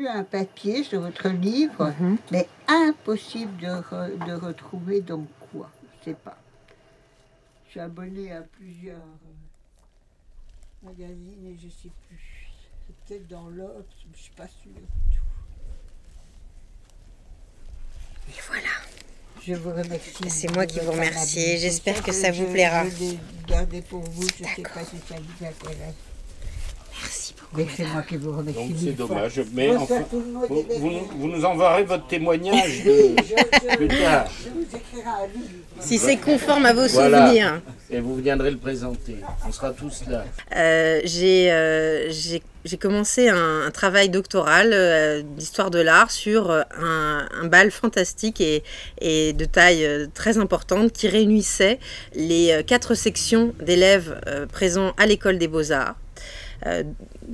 vu un papier sur votre livre, mais impossible de retrouver dans quoi. Je ne sais pas. Je suis abonnée à plusieurs magazines et je ne sais plus. C'est peut-être dans l'autre, je ne suis pas sûre du tout. Et voilà. Je vous remercie. C'est moi qui vous remercie. J'espère que ça vous plaira. Je l'ai gardé pour vous. Je ne sais pas si ça vous intéresse. Merci beaucoup. Mais c'est moi qui vous remercie. Donc c'est dommage. Mais Bonsoir enfin, tout le monde et vous nous enverrez votre témoignage plus tard. Je vous écrirai un livre. Si c'est conforme à vos Voilà. souvenirs. Et vous viendrez le présenter. On sera tous là. J'ai commencé un travail doctoral d'histoire de l'art sur un bal fantastique et de taille très importante qui réunissait les 4 sections d'élèves présents à l'école des Beaux-Arts.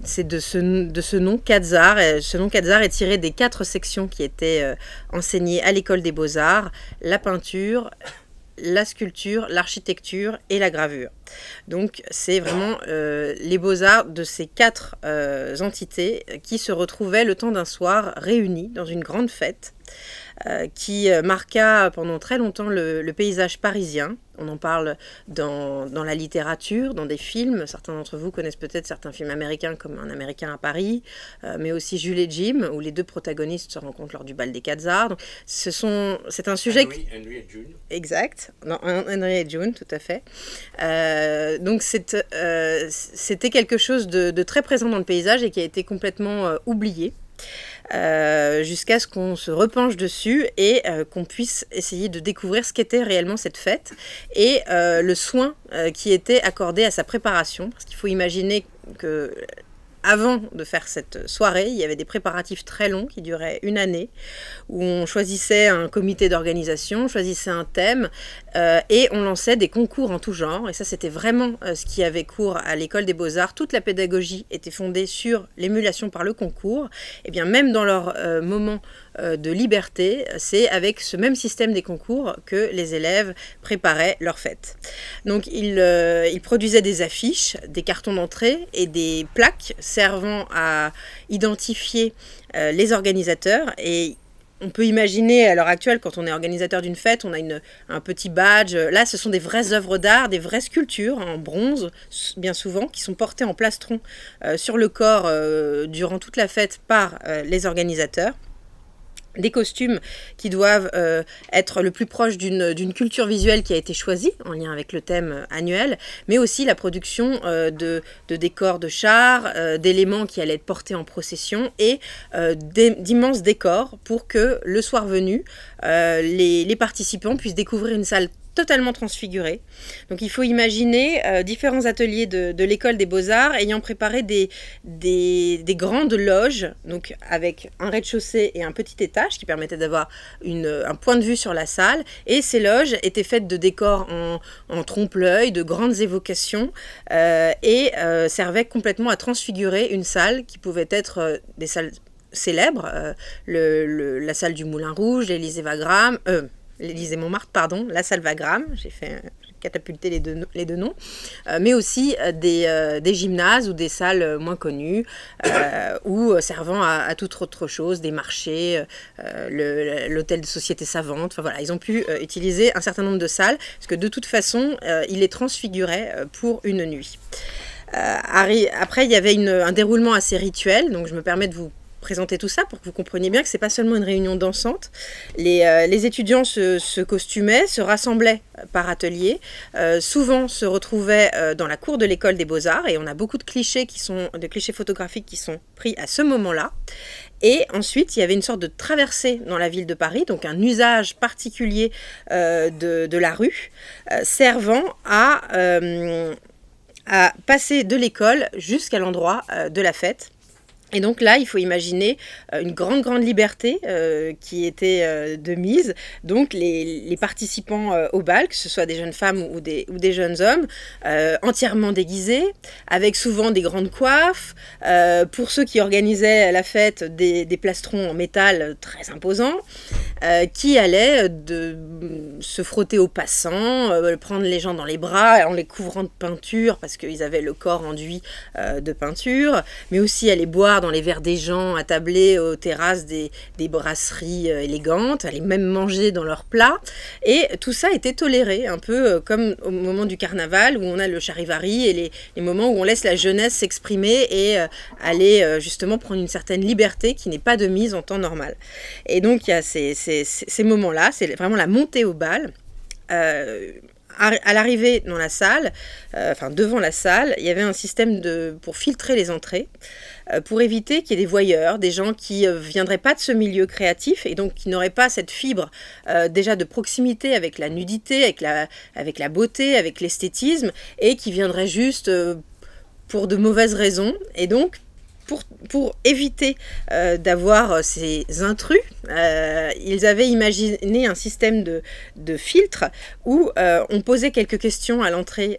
C'est de ce nom Quat'z-Arts. Ce nom Quat'z-Arts est tiré des 4 sections qui étaient enseignées à l'école des Beaux-Arts: la peinture, la sculpture, l'architecture et la gravure. Donc c'est vraiment les beaux-arts de ces 4 entités qui se retrouvaient le temps d'un soir réunis dans une grande fête qui marqua pendant très longtemps le paysage parisien. On en parle dans la littérature, dans des films. Certains d'entre vous connaissent peut-être certains films américains comme Un Américain à Paris, mais aussi Jules et Jim, où les 2 protagonistes se rencontrent lors du bal des Quat'z-Arts. Donc, c'est un sujet... Henry et June. Exact, non, Henry et June, tout à fait. Donc c'était quelque chose de très présent dans le paysage et qui a été complètement oublié. Jusqu'à ce qu'on se repenche dessus et qu'on puisse essayer de découvrir ce qu'était réellement cette fête et le soin qui était accordé à sa préparation. Parce qu'il faut imaginer que avant de faire cette soirée, il y avait des préparatifs très longs qui duraient 1 année, où on choisissait un comité d'organisation, on choisissait un thème et on lançait des concours en tout genre. Et ça, c'était vraiment ce qui avait cours à l'école des Beaux-Arts. Toute la pédagogie était fondée sur l'émulation par le concours. Et bien même dans leur moment de liberté, c'est avec ce même système des concours que les élèves préparaient leur fête. Donc ils produisaient des affiches, des cartons d'entrée et des plaques servant à identifier les organisateurs. Et on peut imaginer à l'heure actuelle, quand on est organisateur d'une fête, on a un petit badge. Là, ce sont des vraies œuvres d'art, des vraies sculptures en bronze, bien souvent, qui sont portées en plastron sur le corps durant toute la fête par les organisateurs. Des costumes qui doivent être le plus proche d'une culture visuelle qui a été choisie en lien avec le thème annuel, mais aussi la production de décors de chars, d'éléments qui allaient être portés en procession et d'immenses décors pour que le soir venu, les participants puissent découvrir une salle totalement transfigurée. Donc il faut imaginer différents ateliers de l'école des Beaux-Arts ayant préparé des grandes loges, donc avec un rez-de-chaussée et un petit étage qui permettait d'avoir un point de vue sur la salle. Et ces loges étaient faites de décors en trompe-l'œil, de grandes évocations et servaient complètement à transfigurer une salle qui pouvait être des salles célèbres, la salle du Moulin Rouge, l'Élysée-Montmartre, pardon, la salle Wagram, j'ai catapulté les deux noms, mais aussi des gymnases ou des salles moins connues, ou servant à toute autre chose, des marchés, l'hôtel de Société Savante, enfin voilà, ils ont pu utiliser un certain nombre de salles, parce que de toute façon, ils les transfiguraient pour une nuit. Après, il y avait un déroulement assez rituel, donc je me permets de vous présenter tout ça pour que vous compreniez bien que c'est pas seulement une réunion dansante. Les étudiants se costumaient, se rassemblaient par atelier, souvent se retrouvaient dans la cour de l'école des Beaux-Arts, et on a beaucoup de clichés photographiques qui sont pris à ce moment-là. Et ensuite, il y avait une sorte de traversée dans la ville de Paris, donc un usage particulier de la rue, servant à passer de l'école jusqu'à l'endroit de la fête. Et donc là, il faut imaginer une grande liberté qui était de mise. Donc les participants au bal, que ce soit des jeunes femmes ou des jeunes hommes, entièrement déguisés, avec souvent des grandes coiffes. Pour ceux qui organisaient la fête, des plastrons en métal très imposants, qui allaient se frotter aux passants, prendre les gens dans les bras en les couvrant de peinture, parce qu'ils avaient le corps enduit de peinture, mais aussi aller boire dans les verres des gens, attablés aux terrasses des brasseries élégantes, allaient même manger dans leurs plats. Et tout ça était toléré, un peu comme au moment du carnaval, où on a le charivari et les moments où on laisse la jeunesse s'exprimer et aller justement prendre une certaine liberté qui n'est pas de mise en temps normal. Et donc il y a ces moments-là, c'est vraiment la montée au bal. À l'arrivée dans la salle, devant la salle, il y avait un système pour filtrer les entrées, pour éviter qu'il y ait des voyeurs, des gens qui ne viendraient pas de ce milieu créatif et donc qui n'auraient pas cette fibre déjà de proximité avec la nudité, avec la beauté, avec l'esthétisme, et qui viendraient juste pour de mauvaises raisons. Et donc, pour éviter d'avoir ces intrus, ils avaient imaginé un système de filtre où on posait quelques questions à l'entrée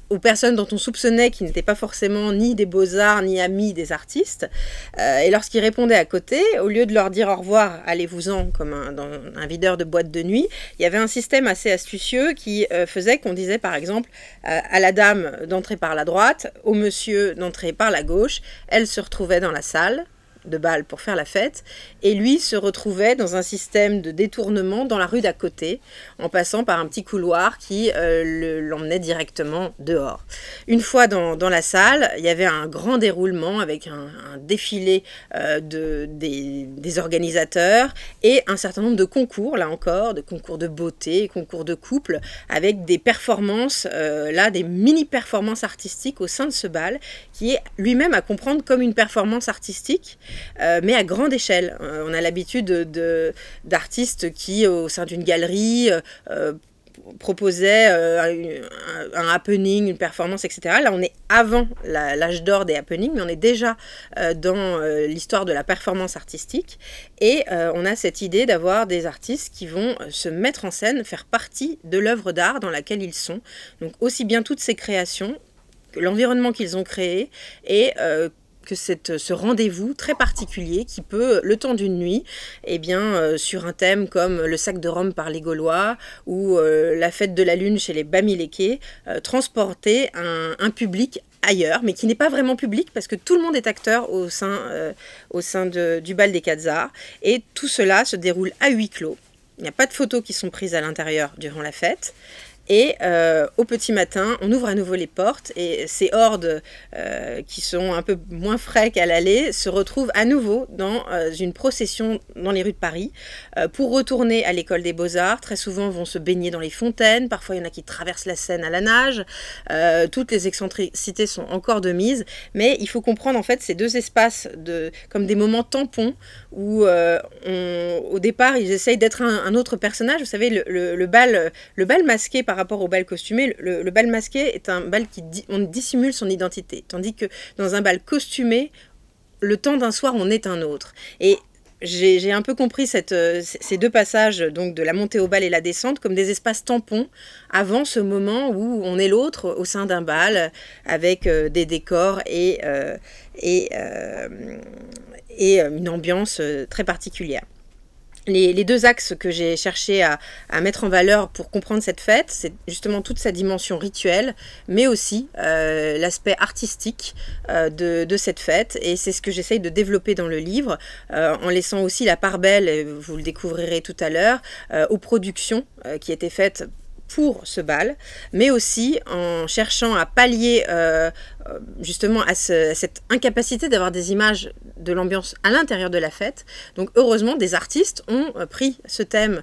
aux personnes dont on soupçonnait qu'ils n'étaient pas forcément ni des beaux-arts ni amis des artistes. Et lorsqu'ils répondaient à côté, au lieu de leur dire au revoir, allez-vous-en, comme dans un videur de boîte de nuit, il y avait un système assez astucieux qui faisait qu'on disait par exemple à la dame d'entrer par la droite, au monsieur d'entrer par la gauche. Elle se retrouvait dans la salle de bal pour faire la fête, et lui se retrouvait dans un système de détournement dans la rue d'à côté, en passant par un petit couloir qui l'emmenait directement dehors. Une fois dans la salle, il y avait un grand déroulement avec un défilé des organisateurs et un certain nombre de concours, là encore, de concours de beauté, concours de couple, avec des performances, des mini-performances artistiques au sein de ce bal, qui est lui-même à comprendre comme une performance artistique, mais à grande échelle. On a l'habitude d'artistes qui, au sein d'une galerie, proposaient un happening, une performance, etc. Là, on est avant l'âge d'or des happenings, mais on est déjà dans l'histoire de la performance artistique. Et on a cette idée d'avoir des artistes qui vont se mettre en scène, faire partie de l'œuvre d'art dans laquelle ils sont. Donc, aussi bien toutes ces créations, l'environnement qu'ils ont créé, et que ce rendez-vous très particulier qui peut, le temps d'une nuit, sur un thème comme le sac de Rome par les Gaulois ou la fête de la Lune chez les Bamileke, transporter un public ailleurs, mais qui n'est pas vraiment public parce que tout le monde est acteur au sein du bal des Quatre Arts. Et tout cela se déroule à huis clos. Il n'y a pas de photos qui sont prises à l'intérieur durant la fête. Et au petit matin, on ouvre à nouveau les portes et ces hordes qui sont un peu moins frais qu'à l'aller se retrouvent à nouveau dans une procession dans les rues de Paris pour retourner à l'école des Beaux-Arts. Très souvent, vont se baigner dans les fontaines. Parfois, il y en a qui traversent la Seine à la nage. Toutes les excentricités sont encore de mise. Mais il faut comprendre en fait ces deux espaces comme des moments tampons où au départ, ils essayent d'être un autre personnage. Vous savez, le bal masqué par rapport au bal costumé, le bal masqué est un bal on dissimule son identité, tandis que dans un bal costumé, le temps d'un soir, on est un autre. Et j'ai un peu compris ces deux passages, donc de la montée au bal et la descente, comme des espaces tampons avant ce moment où on est l'autre au sein d'un bal avec des décors et une ambiance très particulière. Les deux axes que j'ai cherché à mettre en valeur pour comprendre cette fête, c'est justement toute sa dimension rituelle, mais aussi l'aspect artistique de cette fête. Et c'est ce que j'essaye de développer dans le livre, en laissant aussi la part belle, et vous le découvrirez tout à l'heure, aux productions qui étaient faites pour ce bal, mais aussi en cherchant à pallier justement à cette incapacité d'avoir des images de l'ambiance à l'intérieur de la fête. Donc heureusement, des artistes ont pris ce thème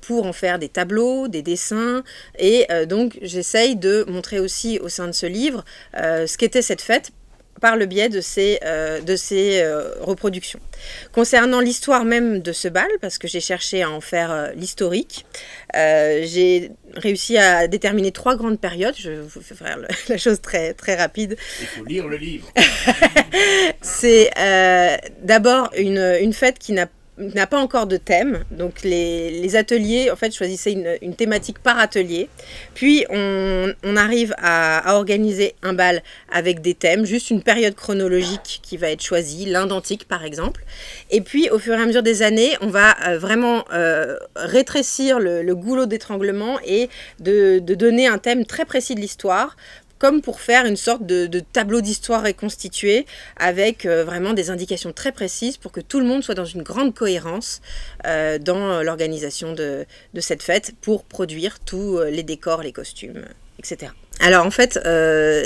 pour en faire des tableaux, des dessins, et donc j'essaye de montrer aussi au sein de ce livre ce qu'était cette fête par le biais de ces reproductions. Concernant l'histoire même de ce bal, parce que j'ai cherché à en faire l'historique, j'ai réussi à déterminer 3 grandes périodes. Je vous fais faire la chose très, très rapide. Il faut lire le livre. C'est d'abord une fête qui n'a pas encore de thème, donc les ateliers en fait choisissaient une thématique par atelier, puis on arrive à organiser un bal avec des thèmes, juste une période chronologique qui va être choisie, l'indentique par exemple, et puis au fur et à mesure des années on va vraiment rétrécir le goulot d'étranglement et de donner un thème très précis de l'histoire comme pour faire une sorte de tableau d'histoire reconstitué avec vraiment des indications très précises pour que tout le monde soit dans une grande cohérence dans l'organisation de cette fête pour produire tous les décors, les costumes, etc. Alors en fait,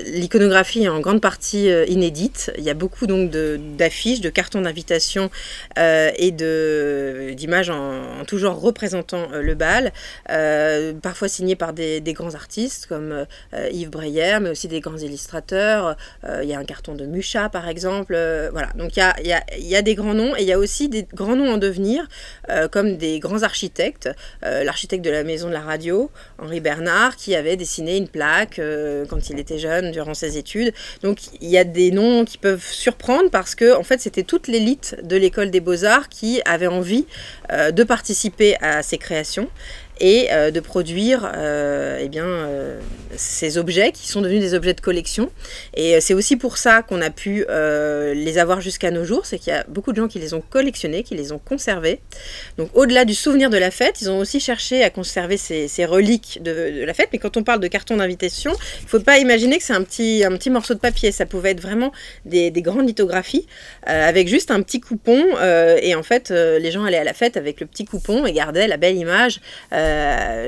l'iconographie est en grande partie inédite. Il y a beaucoup donc d'affiches, de cartons d'invitation et d'images en tout genre représentant le bal, parfois signés par des grands artistes comme Yves Breyer, mais aussi des grands illustrateurs. Il y a un carton de Mucha par exemple. Voilà, donc il y a des grands noms et il y a aussi des grands noms en devenir comme des grands architectes. L'architecte de la Maison de la Radio, Henri Bernard, qui avait dessiné une plaque quand il était jeune, durant ses études. Donc il y a des noms qui peuvent surprendre parce que en fait c'était toute l'élite de l'école des Beaux-Arts qui avait envie de participer à ces créations et de produire ces objets qui sont devenus des objets de collection. Et c'est aussi pour ça qu'on a pu les avoir jusqu'à nos jours, c'est qu'il y a beaucoup de gens qui les ont collectionnés, qui les ont conservés. Donc au-delà du souvenir de la fête, ils ont aussi cherché à conserver ces reliques de la fête. Mais quand on parle de carton d'invitation, il ne faut pas imaginer que c'est un petit morceau de papier. Ça pouvait être vraiment des grandes lithographies avec juste un petit coupon. Et en fait, les gens allaient à la fête avec le petit coupon et gardaient la belle image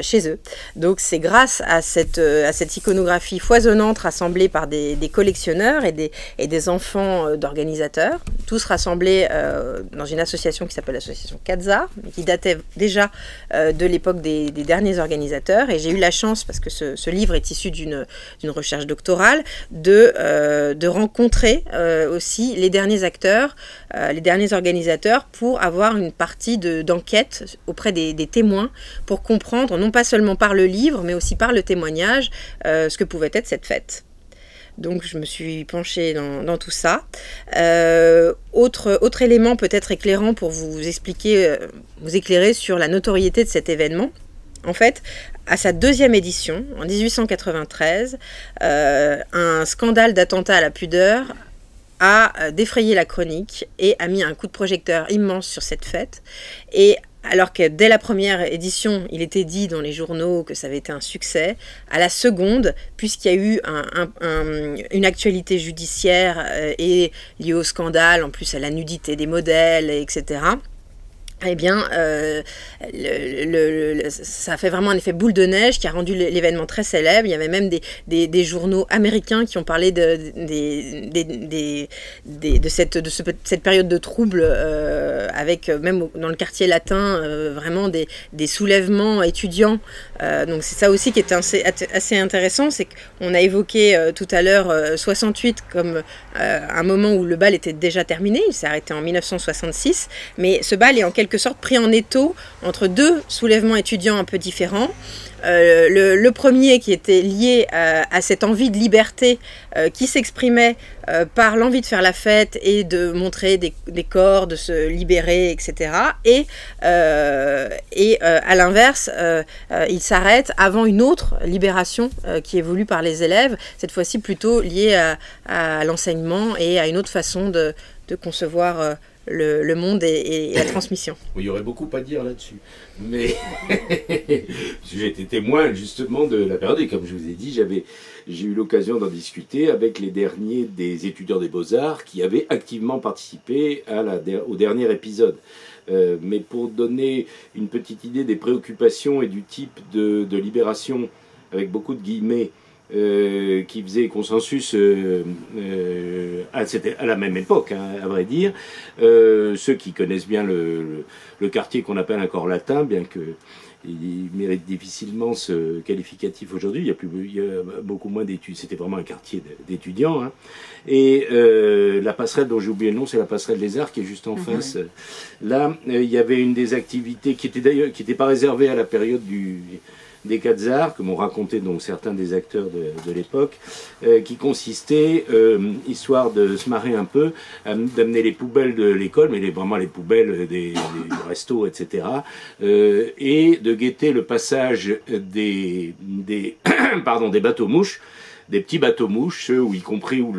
chez eux. Donc c'est grâce à cette iconographie foisonnante rassemblée par des collectionneurs et des enfants d'organisateurs, tous rassemblés dans une association qui s'appelle l'association Quatzar, qui datait déjà de l'époque des derniers organisateurs. Et j'ai eu la chance, parce que ce livre est issu d'une recherche doctorale, de rencontrer aussi les derniers acteurs, les derniers organisateurs, pour avoir une partie d'enquête auprès des témoins, pour comprendre, non pas seulement par le livre, mais aussi par le témoignage, ce que pouvait être cette fête. Donc je me suis penchée dans tout ça. Autre élément peut-être éclairant pour vous éclairer sur la notoriété de cet événement. En fait, à sa deuxième édition, en 1893, un scandale d'attentat à la pudeur a défrayé la chronique et a mis un coup de projecteur immense sur cette fête. Et alors que dès la première édition, il était dit dans les journaux que ça avait été un succès, à la seconde, puisqu'il y a eu une actualité judiciaire et liée au scandale, en plus à la nudité des modèles, etc., eh bien, ça a fait vraiment un effet boule de neige qui a rendu l'événement très célèbre. Il y avait même des journaux américains qui ont parlé de cette période de trouble, avec même dans le quartier latin vraiment des soulèvements étudiants. Donc c'est ça aussi qui est assez intéressant, c'est qu'on a évoqué tout à l'heure 68 comme un moment où le bal était déjà terminé. Il s'est arrêté en 1966, mais ce bal est en quelque sorte pris en étau entre deux soulèvements étudiants un peu différents. Le premier qui était lié à cette envie de liberté qui s'exprimait par l'envie de faire la fête et de montrer des corps, de se libérer, etc. Et à l'inverse, il s'arrête avant une autre libération qui est voulue par les élèves, cette fois-ci plutôt liée à l'enseignement et à une autre façon de concevoir le monde et la transmission. Il y aurait beaucoup à dire là-dessus. Mais j'ai été témoin justement de la période et comme je vous ai dit, j'ai eu l'occasion d'en discuter avec les derniers des étudiants des Beaux-Arts qui avaient activement participé au dernier épisode. Mais pour donner une petite idée des préoccupations et du type de libération, avec beaucoup de guillemets, qui faisait consensus à la même époque, hein, à vrai dire. Ceux qui connaissent bien le quartier qu'on appelle un corps latin, bien qu'il mérite difficilement ce qualificatif aujourd'hui, il y a beaucoup moins d'études, c'était vraiment un quartier d'étudiants. Hein. Et la passerelle dont j'ai oublié le nom, c'est la passerelle des Arts qui est juste en face. Là, il y avait une des activités qui n'était pas réservée à la période des Quatzars, que m'ont raconté donc certains des acteurs de l'époque, qui consistait, histoire de se marrer un peu, d'amener les poubelles de l'école, mais vraiment les poubelles des restos, etc., et de guetter le passage des bateaux-mouches, des petits bateaux-mouches, ceux où y compris où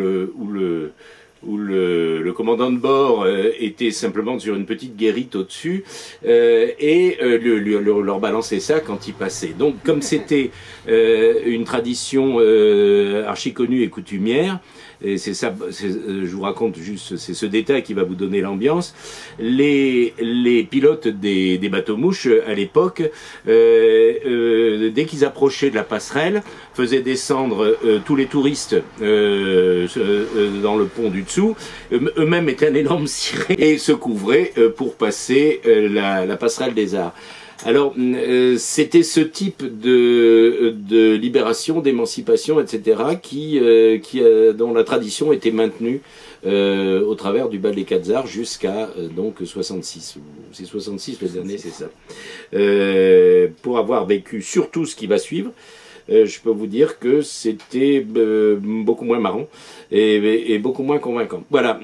où le commandant de bord était simplement sur une petite guérite au-dessus et leur balançait ça quand il passait. Donc comme c'était une tradition archi connue et coutumière, et c'est ça, je vous raconte juste, c'est ce détail qui va vous donner l'ambiance. Les pilotes des bateaux-mouches à l'époque, dès qu'ils approchaient de la passerelle, faisaient descendre tous les touristes dans le pont du dessous. Eux-mêmes mettaient un énorme ciré et se couvraient pour passer la passerelle des Arts. Alors, c'était ce type de libération, d'émancipation, etc., dont la tradition était maintenue au travers du bal des Quatre Arts jusqu'à donc 66. C'est 66 le dernier, c'est ça. Pour avoir vécu surtout ce qui va suivre, je peux vous dire que c'était beaucoup moins marrant et beaucoup moins convaincant. Voilà,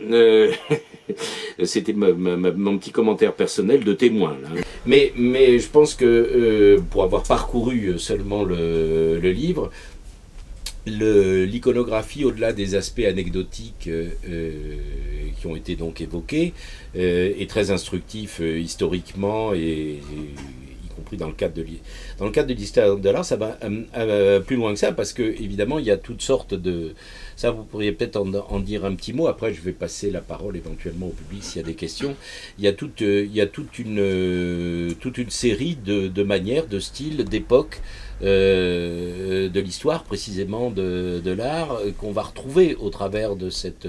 c'était mon petit commentaire personnel de témoin. Là. Mais je pense que pour avoir parcouru seulement le livre, l'iconographie, au-delà des aspects anecdotiques qui ont été donc évoqués, est très instructif historiquement et y compris dans le cadre de l'histoire de l'art. Ça va plus loin que ça parce que évidemment il y a toutes sortes de... Ça, vous pourriez peut-être en dire un petit mot. Après, je vais passer la parole éventuellement au public s'il y a des questions. Il y a toute une série de manières, de styles, d'époques, de l'histoire précisément de l'art qu'on va retrouver au travers de cette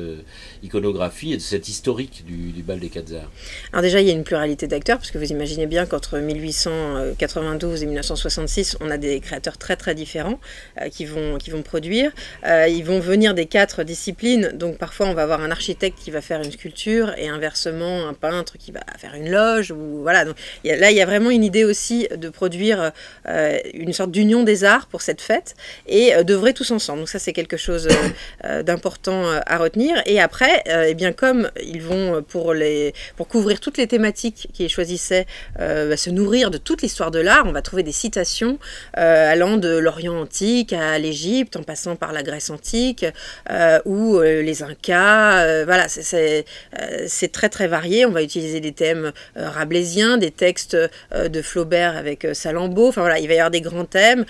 iconographie et de cette historique du bal des Quatre Arts. Alors déjà, il y a une pluralité d'acteurs, parce que vous imaginez bien qu'entre 1892 et 1966, on a des créateurs très très différents qui vont produire. Ils vont venir des 4 disciplines, donc parfois on va avoir un architecte qui va faire une sculpture et inversement un peintre qui va faire une loge. Ou, voilà. Donc, là, il y a vraiment une idée aussi de produire une sorte d'union des arts pour cette fête et d'œuvrer tous ensemble. Donc ça, c'est quelque chose d'important à retenir. Et après, eh bien, comme ils vont, pour couvrir toutes les thématiques qu'ils choisissaient, se nourrir de toute l'histoire de l'art, on va trouver des citations allant de l'Orient antique à l'Égypte, en passant par la Grèce antique, ou les Incas. Voilà, c'est très très varié. On va utiliser des thèmes rabelaisiens, des textes de Flaubert avec Salammbô. Enfin voilà, il va y avoir des grands thèmes,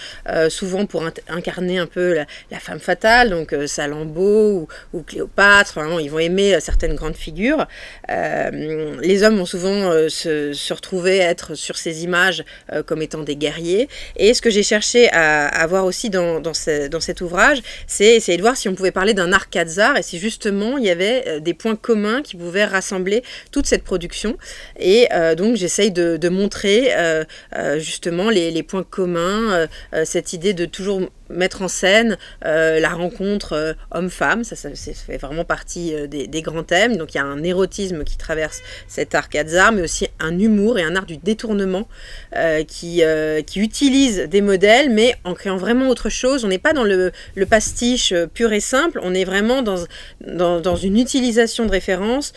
souvent pour incarner un peu la femme fatale, donc Salammbô ou Cléopâtre. Vraiment, ils vont aimer certaines grandes figures. Les hommes vont souvent se retrouver être sur ces images comme étant des guerriers. Et ce que j'ai cherché à voir aussi dans cet ouvrage, c'est essayer de voir si on pouvait parler d'un art Quatre Arts et si justement il y avait des points communs qui pouvaient rassembler toute cette production. Et donc j'essaye de montrer justement les points communs, cette idée de toujours mettre en scène la rencontre homme-femme, ça fait vraiment partie des grands thèmes. Donc il y a un érotisme qui traverse cet art Quatre Arts, mais aussi un humour et un art du détournement qui utilise des modèles, mais en créant vraiment autre chose. On n'est pas dans le pastiche pur et simple, on est vraiment dans une utilisation de références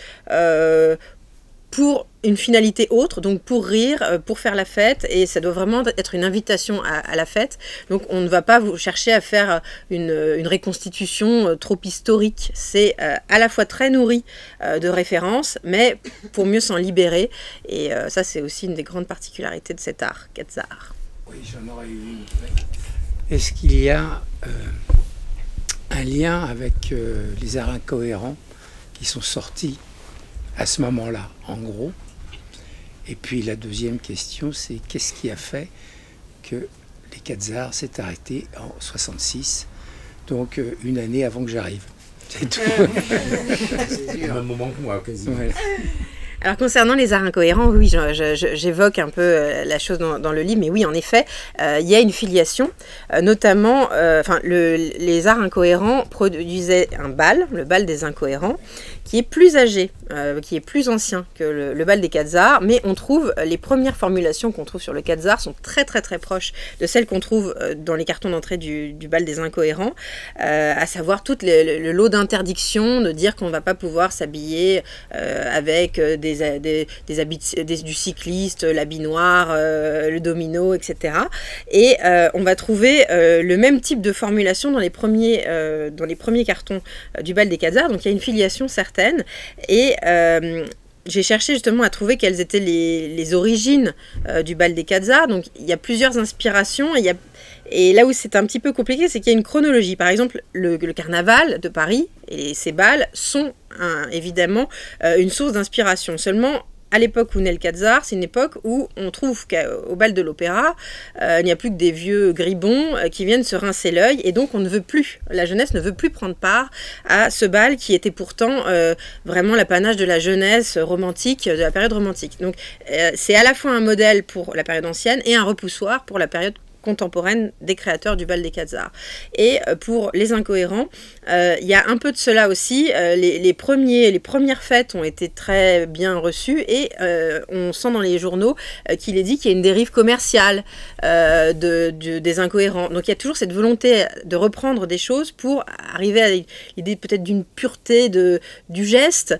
pour une finalité autre, donc pour rire, pour faire la fête, et ça doit vraiment être une invitation à la fête. Donc on ne va pas vous chercher à faire une reconstitution trop historique. C'est à la fois très nourri de références, mais pour mieux s'en libérer, et ça c'est aussi une des grandes particularités de cet art, Quatre Arts. Oui, j'en aurais eu une. Est-ce qu'il y a un lien avec les arts incohérents qui sont sortis à ce moment-là, en gros? Et puis la deuxième question, c'est qu'est-ce qui a fait que les Quatre Arts s'est arrêté en 66, donc une année avant que j'arrive. C'est tout. C'est un moment que moi, quasiment. Voilà. Alors concernant les arts incohérents, oui, j'évoque un peu la chose dans le livre, mais oui, en effet, il y a une filiation, notamment, les arts incohérents produisaient un bal, le bal des incohérents, qui est plus âgé, qui est plus ancien que le bal des Quat'z-Arts, mais on trouve les premières formulations qu'on trouve sur le Quat'z-Arts sont très proches de celles qu'on trouve dans les cartons d'entrée du bal des Incohérents, à savoir tout le lot d'interdictions, de dire qu'on ne va pas pouvoir s'habiller avec des habits du cycliste, l'habit noir, le domino, etc. Et on va trouver le même type de formulation dans les premiers cartons du bal des Quat'z-Arts, donc il y a une filiation certaine, et j'ai cherché justement à trouver quelles étaient les origines du bal des Quat'z-Arts. Donc il y a plusieurs inspirations, et là où c'est un petit peu compliqué, c'est qu'il y a une chronologie. Par exemple, le carnaval de Paris et ses bals sont évidemment une source d'inspiration. Seulement, à l'époque où naît le Quat'z-Arts, c'est une époque où on trouve qu'au bal de l'Opéra, il n'y a plus que des vieux gribons qui viennent se rincer l'œil, et donc la jeunesse ne veut plus prendre part à ce bal qui était pourtant vraiment l'apanage de la jeunesse romantique, de la période romantique. Donc c'est à la fois un modèle pour la période ancienne et un repoussoir pour la période contemporaine des créateurs du bal des Quat'z-Arts. Et pour les Incohérents, il y a un peu de cela aussi. Les premières fêtes ont été très bien reçues, et on sent dans les journaux qu'il est dit qu'il y a une dérive commerciale des Incohérents. Donc il y a toujours cette volonté de reprendre des choses pour arriver à l'idée peut-être d'une pureté du geste,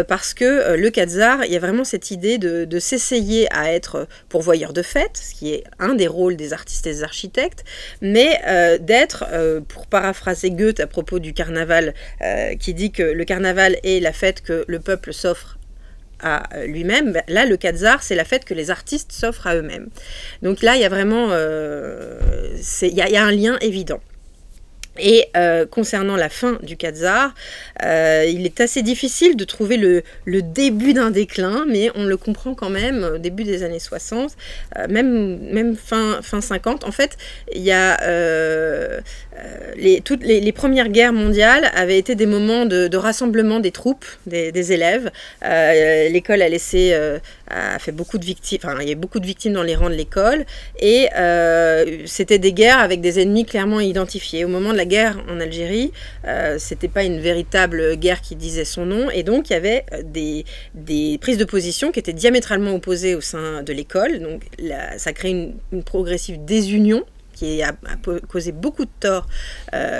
parce que le Quat'z-Arts, il y a vraiment cette idée de s'essayer à être pourvoyeur de fêtes, ce qui est un des rôles des artistes, des architectes, mais d'être, pour paraphraser Goethe à propos du carnaval, qui dit que le carnaval est la fête que le peuple s'offre à lui-même, là le Quat'z-Arts c'est la fête que les artistes s'offrent à eux-mêmes. Donc là il y a vraiment il y a un lien évident. Et concernant la fin du Quat'z-Arts, il est assez difficile de trouver le début d'un déclin, mais on le comprend quand même au début des années 60, même fin 50. En fait, il y a toutes les premières guerres mondiales avaient été des moments de rassemblement des troupes, des élèves. L'école a fait beaucoup de victimes, enfin il y a beaucoup de victimes dans les rangs de l'école, et c'était des guerres avec des ennemis clairement identifiés. Au moment de la guerre en Algérie, c'était pas une véritable guerre qui disait son nom, et donc il y avait des prises de position qui étaient diamétralement opposées au sein de l'école. Donc ça crée une progressive désunion qui a causé beaucoup de tort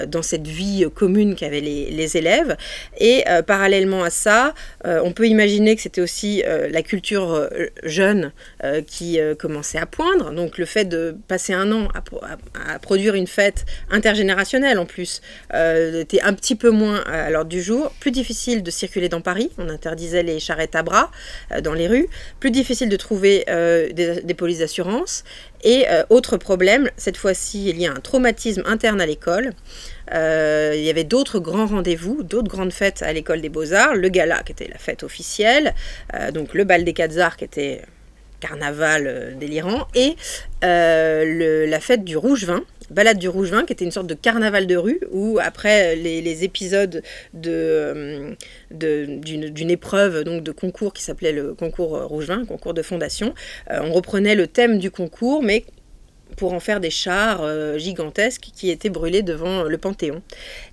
dans cette vie commune qu'avaient les élèves. Et parallèlement à ça, on peut imaginer que c'était aussi la culture jeune qui commençait à poindre. Donc le fait de passer un an à produire une fête intergénérationnelle en plus était un petit peu moins à l'ordre du jour. Plus difficile de circuler dans Paris, on interdisait les charrettes à bras dans les rues. Plus difficile de trouver des polices d'assurance. Et autre problème, cette fois-ci, il y a un traumatisme interne à l'école. Il y avait d'autres grands rendez-vous, d'autres grandes fêtes à l'école des Beaux-Arts. Le gala, qui était la fête officielle, donc le bal des Quat'z-Arts, qui était carnaval délirant, et la fête du Rouge-Vin, balade du Rouge-Vin, qui était une sorte de carnaval de rue, où après les épisodes d'une épreuve donc de concours qui s'appelait le concours Rouge-Vin, concours de fondation, on reprenait le thème du concours, mais pour en faire des chars gigantesques qui étaient brûlés devant le Panthéon.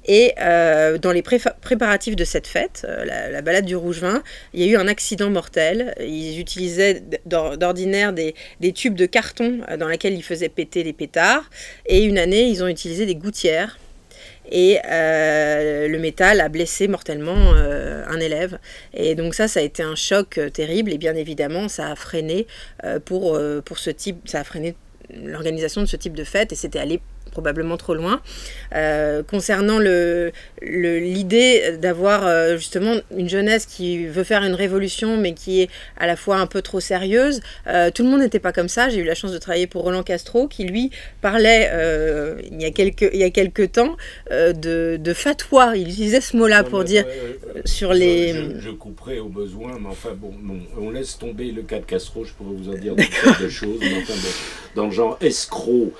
Et dans les préparatifs de cette fête, la balade du Rouge-Vin, il y a eu un accident mortel. Ils utilisaient d'ordinaire des tubes de carton dans lesquels ils faisaient péter des pétards. Et une année, ils ont utilisé des gouttières. Et le métal a blessé mortellement un élève. Et donc ça a été un choc terrible. Et bien évidemment, ça a freiné pour ce type, ça a freiné l'organisation de ce type de fête, et c'était allé probablement trop loin. Concernant l'idée d'avoir justement une jeunesse qui veut faire une révolution mais qui est à la fois un peu trop sérieuse, tout le monde n'était pas comme ça. J'ai eu la chance de travailler pour Roland Castro qui lui parlait il y a quelques temps de fatwa. Il utilisait ce mot-là pour dire sur les... Je couperai au besoin, mais enfin bon, non, on laisse tomber le cas de Castro, je pourrais vous en dire des choses, mais enfin bon, dans le genre escroc,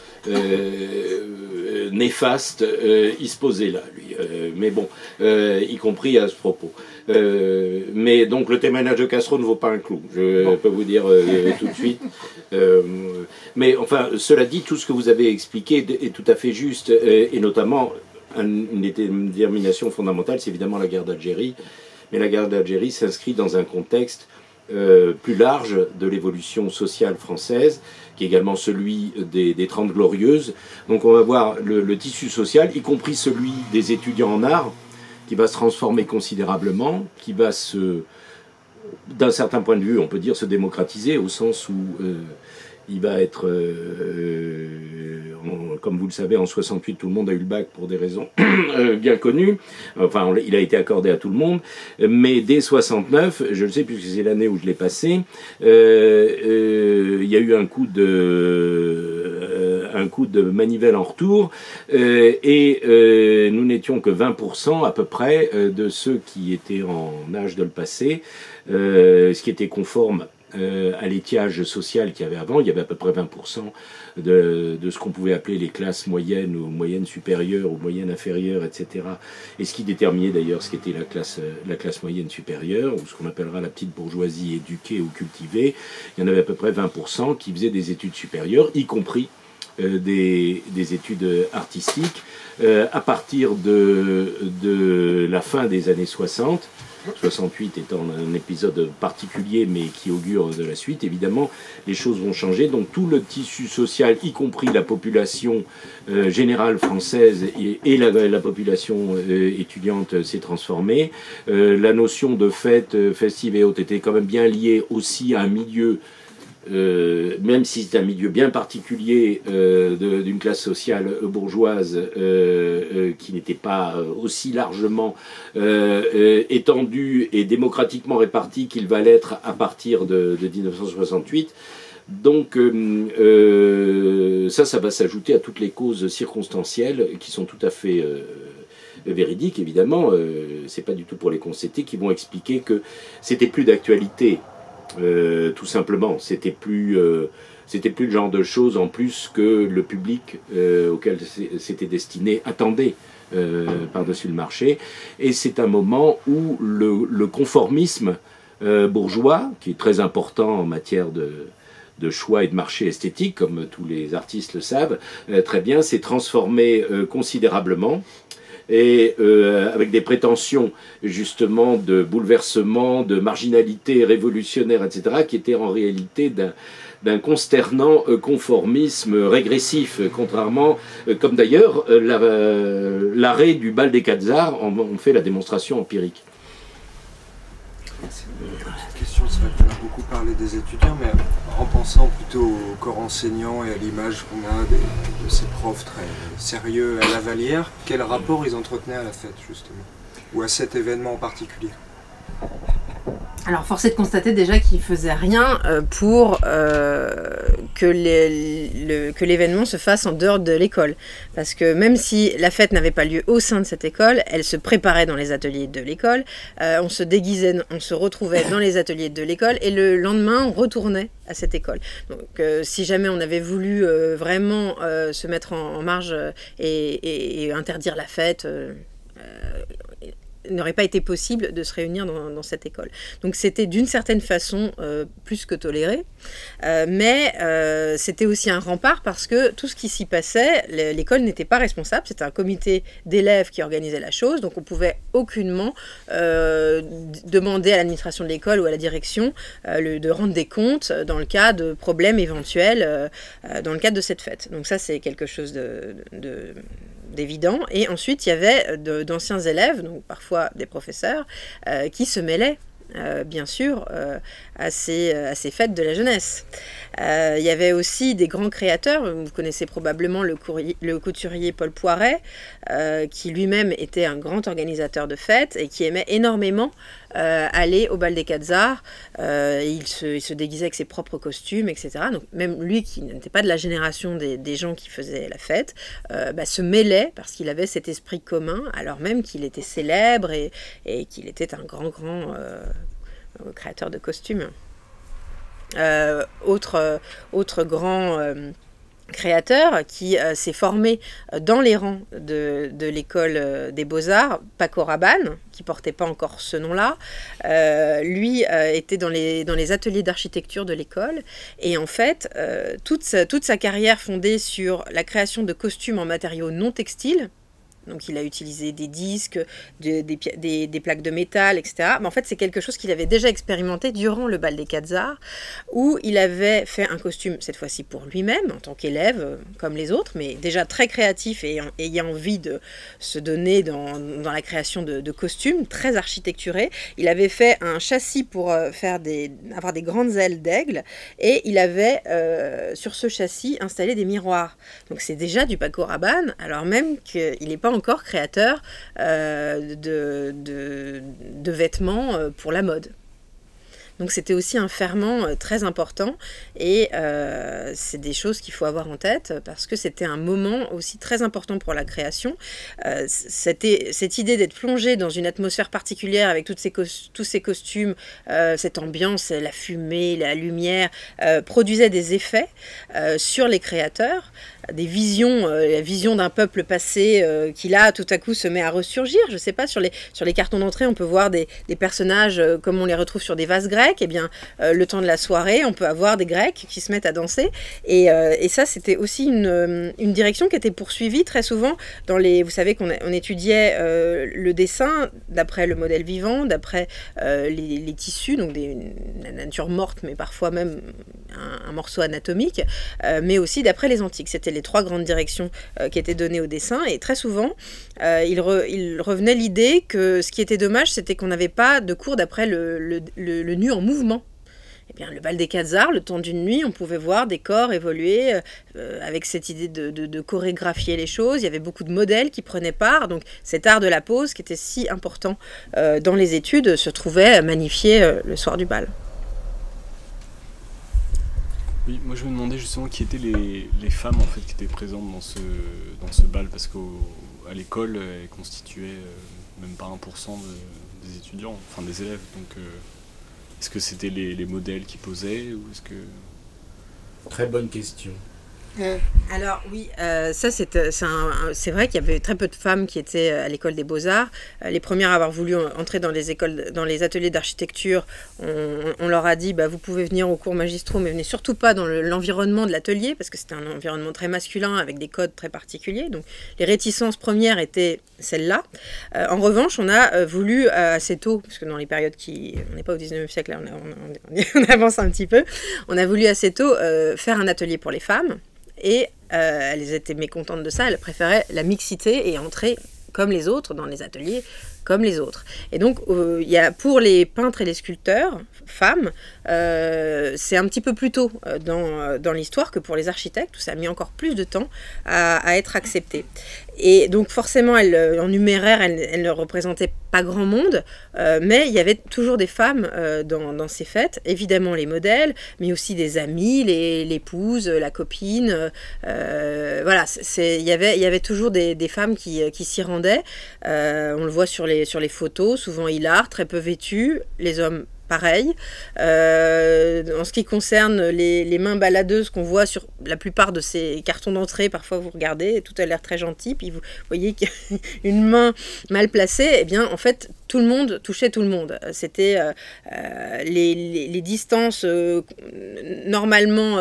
néfaste, il se posait là, lui. Mais bon, y compris à ce propos. Mais donc le témoignage de Castro ne vaut pas un clou, je peux vous dire tout de suite. Mais enfin, cela dit, tout ce que vous avez expliqué est tout à fait juste, et notamment une détermination fondamentale, c'est évidemment la guerre d'Algérie. Mais la guerre d'Algérie s'inscrit dans un contexte plus large de l'évolution sociale française, qui est également celui des 30 Glorieuses. Donc on va voir le tissu social, y compris celui des étudiants en art, qui va se transformer considérablement, qui va d'un certain point de vue, on peut dire, se démocratiser, au sens où il va être, comme vous le savez, en 68, tout le monde a eu le bac pour des raisons bien connues. Enfin, il a été accordé à tout le monde. Mais dès 69, je le sais puisque c'est l'année où je l'ai passé, il y a eu un coup de manivelle en retour, et nous n'étions que 20% à peu près de ceux qui étaient en âge de le passer, ce qui était conforme à l'étiage social qu'il y avait avant. Il y avait à peu près 20% de ce qu'on pouvait appeler les classes moyennes ou moyennes supérieures ou moyennes inférieures, etc. Et ce qui déterminait d'ailleurs ce qu'était la classe moyenne supérieure, ou ce qu'on appellera la petite bourgeoisie éduquée ou cultivée. Il y en avait à peu près 20% qui faisaient des études supérieures, y compris des études artistiques, à partir de la fin des années 60, 68 étant un épisode particulier mais qui augure de la suite. Évidemment, les choses vont changer, donc tout le tissu social, y compris la population générale française et la population étudiante s'est transformée. La notion de fête festive et autres était quand même bien liée aussi à un milieu, même si c'est un milieu bien particulier d'une classe sociale bourgeoise qui n'était pas aussi largement étendue et démocratiquement répartie qu'il va l'être à partir de 1968. Donc ça va s'ajouter à toutes les causes circonstancielles qui sont tout à fait véridiques, évidemment. C'est pas du tout pour les concéter, qui vont expliquer que c'était plus d'actualité. Tout simplement, c'était plus le genre de choses en plus que le public auquel c'était destiné attendait par-dessus le marché. Et c'est un moment où le conformisme bourgeois, qui est très important en matière de choix et de marché esthétique, comme tous les artistes le savent très bien, s'est transformé considérablement. Et avec des prétentions justement de bouleversement, de marginalité révolutionnaire, etc., qui étaient en réalité d'un consternant conformisme régressif, contrairement, comme d'ailleurs l'arrêt du bal des 4 arts en fait la démonstration empirique. C'est une petite question, c'est vrai qu'on a beaucoup parlé des étudiants, mais en pensant plutôt au corps enseignant et à l'image qu'on a de ces profs très sérieux à Lavallière, quel rapport ils entretenaient à la fête justement, ou à cet événement en particulier? Alors, force est de constater déjà qu'il ne faisait rien pour que l'événement se fasse en dehors de l'école. Parce que même si la fête n'avait pas lieu au sein de cette école, elle se préparait dans les ateliers de l'école, on se déguisait, on se retrouvait dans les ateliers de l'école, et le lendemain, on retournait à cette école. Donc, si jamais on avait voulu vraiment se mettre en marge et interdire la fête, il n'aurait pas été possible de se réunir dans cette école. Donc c'était d'une certaine façon plus que toléré, mais c'était aussi un rempart parce que tout ce qui s'y passait, l'école n'était pas responsable, c'était un comité d'élèves qui organisait la chose, donc on pouvait aucunement demander à l'administration de l'école ou à la direction de rendre des comptes dans le cas de problèmes éventuels dans le cadre de cette fête. Donc ça c'est quelque chose d'évident. Et ensuite, il y avait d'anciens élèves, donc parfois des professeurs, qui se mêlaient, bien sûr, à ces fêtes de la jeunesse. Il y avait aussi des grands créateurs. Vous connaissez probablement le couturier Paul Poiret, qui lui-même était un grand organisateur de fêtes et qui aimait énormément aller au bal des 4 arts. Il se déguisait avec ses propres costumes, etc. Donc même lui, qui n'était pas de la génération des gens qui faisaient la fête, se mêlait parce qu'il avait cet esprit commun, alors même qu'il était célèbre et qu'il était un grand créateur de costumes. Autre grand créateur qui s'est formé dans les rangs de l'école des Beaux-Arts, Paco Rabanne, qui portait pas encore ce nom-là, lui était dans les ateliers d'architecture de l'école, et en fait toute sa carrière fondée sur la création de costumes en matériaux non textiles, Donc il a utilisé des disques, des plaques de métal, etc. Mais en fait, c'est quelque chose qu'il avait déjà expérimenté durant le bal des 4 arts, où il avait fait un costume, cette fois-ci pour lui-même, en tant qu'élève, comme les autres, mais déjà très créatif et ayant envie de se donner dans la création de costumes, très architecturés. Il avait fait un châssis pour avoir des grandes ailes d'aigle, et il avait, sur ce châssis, installé des miroirs. Donc c'est déjà du Paco Rabanne, alors même qu'il n'est pas encore créateur de vêtements pour la mode. Donc c'était aussi un ferment très important, et c'est des choses qu'il faut avoir en tête parce que c'était un moment aussi très important pour la création. Cette idée d'être plongé dans une atmosphère particulière avec tous ces costumes, cette ambiance, la fumée, la lumière, produisait des effets sur les créateurs, des visions, la vision d'un peuple passé qui là tout à coup se met à ressurgir. Je sais pas, sur les cartons d'entrée on peut voir des personnages comme on les retrouve sur des vases grecs. Et bien le temps de la soirée on peut avoir des Grecs qui se mettent à danser, et ça c'était aussi une direction qui était poursuivie très souvent dans vous savez qu'on étudiait le dessin d'après le modèle vivant, d'après les tissus, donc la nature morte mais parfois même un morceau anatomique, mais aussi d'après les antiques. C'était les 3 grandes directions qui étaient données au dessin, et très souvent il revenait l'idée que ce qui était dommage c'était qu'on n'avait pas de cours d'après le nu en mouvement. Eh bien, le bal des 4 arts, le temps d'une nuit, on pouvait voir des corps évoluer avec cette idée de chorégraphier les choses. Il y avait beaucoup de modèles qui prenaient part. Donc cet art de la pose, qui était si important dans les études, se trouvait magnifié le soir du bal. Oui, moi je me demandais justement qui étaient les femmes en fait qui étaient présentes dans ce bal, parce qu'à l'école, elles constituaient même pas 1% des étudiants, enfin des élèves. Donc est-ce que c'était les modèles qui posaient, ou est-ce que... Très bonne question. Alors oui, ça c'est vrai qu'il y avait très peu de femmes qui étaient à l'école des Beaux-Arts. Les premières à avoir voulu entrer dans les ateliers d'architecture, on leur a dit vous pouvez venir aux cours magistraux, mais venez surtout pas dans l'environnement de l'atelier, parce que c'était un environnement très masculin avec des codes très particuliers. Donc les réticences premières étaient celles-là. En revanche, on a voulu assez tôt, parce que dans les périodes on n'est pas au 19e siècle, là, on avance un petit peu, on a voulu assez tôt faire un atelier pour les femmes. Et elles étaient mécontentes de ça, elles préféraient la mixité et entrer comme les autres dans les ateliers comme les autres. Et donc, il y a, pour les peintres et les sculpteurs, femmes, c'est un petit peu plus tôt dans l'histoire que pour les architectes, où ça a mis encore plus de temps à être accepté. Et donc, forcément, en numéraire, elles ne représentaient pas grand monde, mais il y avait toujours des femmes dans ces fêtes, évidemment les modèles, mais aussi des amis, l'épouse, la copine, voilà, il y avait toujours des femmes qui s'y rendaient. On le voit sur les photos, souvent hilar, très peu vêtues, les hommes pareil. En ce qui concerne les mains baladeuses qu'on voit sur la plupart de ces cartons d'entrée, parfois vous regardez, tout a l'air très gentil, puis vous voyez qu'il y a une main mal placée, et bien en fait tout le monde touchait tout le monde. C'était les distances normalement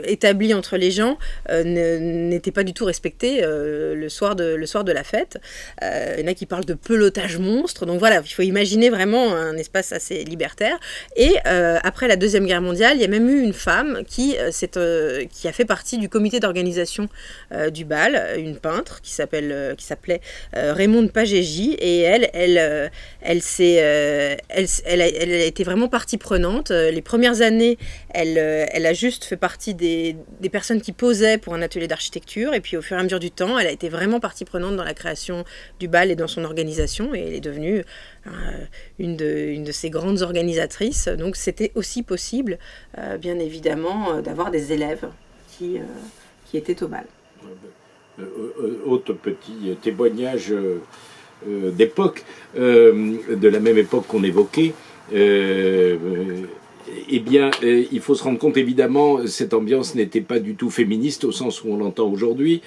établies entre les gens n'étaient pas du tout respectées le soir de la fête. Il y en a qui parlent de pelotage monstre, donc voilà, il faut imaginer vraiment un espace assez libertaire. Et après la Deuxième Guerre mondiale, il y a même eu une femme qui a fait partie du comité d'organisation du bal, une peintre qui s'appelait Raymonde Pagégy, et elle a été vraiment partie prenante. Les premières années, elle a juste fait partie des personnes qui posaient pour un atelier d'architecture, et puis au fur et à mesure du temps, elle a été vraiment partie prenante dans la création du bal et dans son organisation, et elle est devenue une de ces grandes organisatrices. Donc c'était aussi possible, bien évidemment, d'avoir des élèves qui étaient au bal. Autre petit témoignage d'époque, de la même époque qu'on évoquait, eh bien, il faut se rendre compte, évidemment, cette ambiance n'était pas du tout féministe au sens où on l'entend aujourd'hui.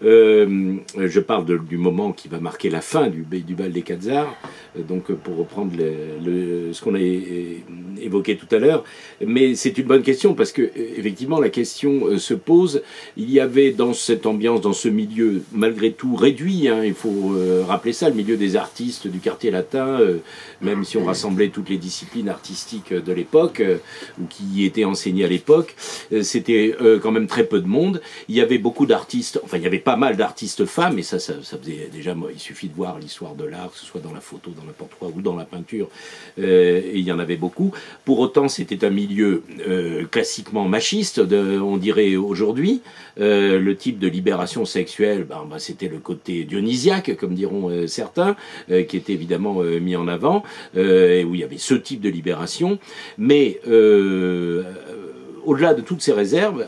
Je parle du moment qui va marquer la fin du bal des Quatre Arts, donc pour reprendre ce qu'on a évoqué tout à l'heure. Mais c'est une bonne question parce que effectivement la question se pose. Il y avait dans cette ambiance, dans ce milieu malgré tout réduit, hein, il faut rappeler ça, le milieu des artistes du quartier latin, même si on rassemblait toutes les disciplines artistiques de l'époque ou qui étaient enseignées à l'époque, c'était quand même très peu de monde. Il y avait beaucoup d'artistes, enfin il y avait pas mal d'artistes femmes, et ça faisait déjà, moi, il suffit de voir l'histoire de l'art, que ce soit dans la photo, dans n'importe quoi, ou dans la peinture, et il y en avait beaucoup. Pour autant, c'était un milieu classiquement machiste, on dirait aujourd'hui. Le type de libération sexuelle, c'était le côté dionysiaque, comme diront certains, qui était évidemment mis en avant, et où il y avait ce type de libération. Mais au-delà de toutes ces réserves,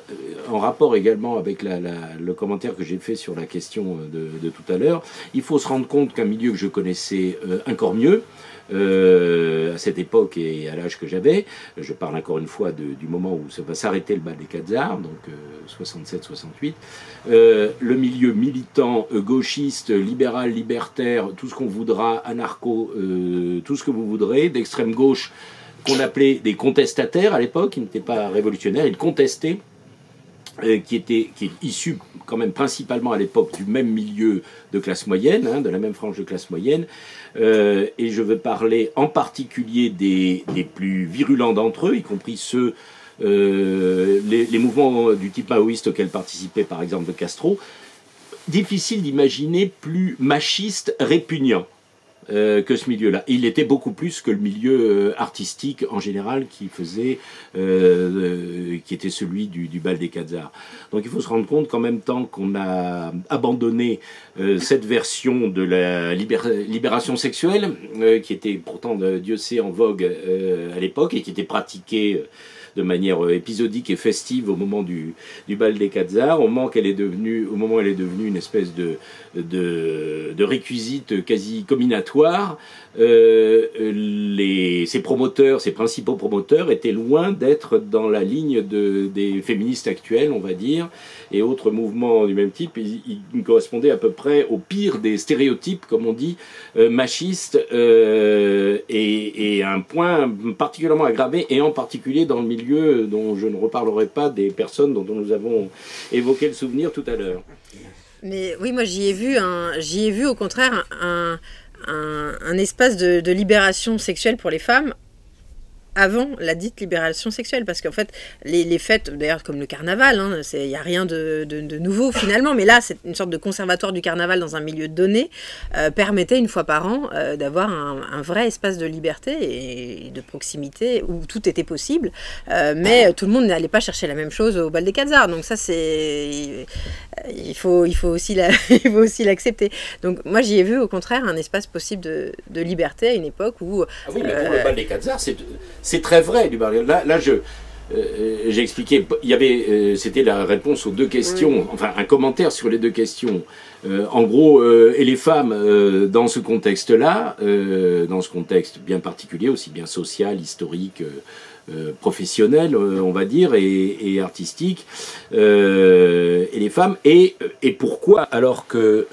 en rapport également avec le commentaire que j'ai fait sur la question de tout à l'heure, il faut se rendre compte qu'un milieu que je connaissais encore mieux, à cette époque et à l'âge que j'avais, je parle encore une fois du moment où ça va s'arrêter le bal des Quatre Arts, donc 67-68, le milieu militant, gauchiste, libéral, libertaire, tout ce qu'on voudra, anarcho, tout ce que vous voudrez, d'extrême gauche, qu'on appelait des contestataires à l'époque, qui n'étaient pas révolutionnaires, ils contestaient, qui est issu quand même principalement à l'époque du même milieu de classe moyenne, hein, de la même frange de classe moyenne, et je veux parler en particulier des plus virulents d'entre eux, y compris ceux, les mouvements du type maoïste auxquels participait par exemple de Castro. Difficile d'imaginer plus machiste, répugnant que ce milieu-là. Il était beaucoup plus que le milieu artistique en général qui faisait, qui était celui du bal des Quatre Arts. Donc il faut se rendre compte qu'en même temps qu'on a abandonné cette version de la libération sexuelle, qui était pourtant, Dieu sait, en vogue à l'époque et qui était pratiquée de manière épisodique et festive au moment du bal des Quatre Arts, au moment où elle est devenue une espèce de réquisite quasi comminatoire. Ses promoteurs, ses principaux promoteurs étaient loin d'être dans la ligne des féministes actuelles, on va dire, et autres mouvements du même type. Ils correspondaient à peu près au pire des stéréotypes, comme on dit, machistes, et à un point particulièrement aggravé, et en particulier dans le milieu dont je ne reparlerai pas, des personnes dont nous avons évoqué le souvenir tout à l'heure. Mais oui, moi j'y ai vu au contraire un espace de libération sexuelle pour les femmes avant la dite libération sexuelle, parce qu'en fait les fêtes, d'ailleurs comme le carnaval, hein, il n'y a rien de nouveau finalement, mais là c'est une sorte de conservatoire du carnaval dans un milieu donné, permettait une fois par an d'avoir un vrai espace de liberté et de proximité où tout était possible, mais tout le monde n'allait pas chercher la même chose au bal des Quatre Arts, donc ça il faut aussi l'accepter. Donc moi j'y ai vu au contraire un espace possible de liberté à une époque où... Ah oui, mais pour le bal des Quatre Arts, c'est très vrai du bal. Là j'ai expliqué, il y avait, c'était la réponse aux deux questions, enfin un commentaire sur les deux questions. En gros, et les femmes dans ce contexte-là, dans ce contexte bien particulier, aussi bien social, historique, professionnel, on va dire, et artistique, et les femmes, et pourquoi, alors que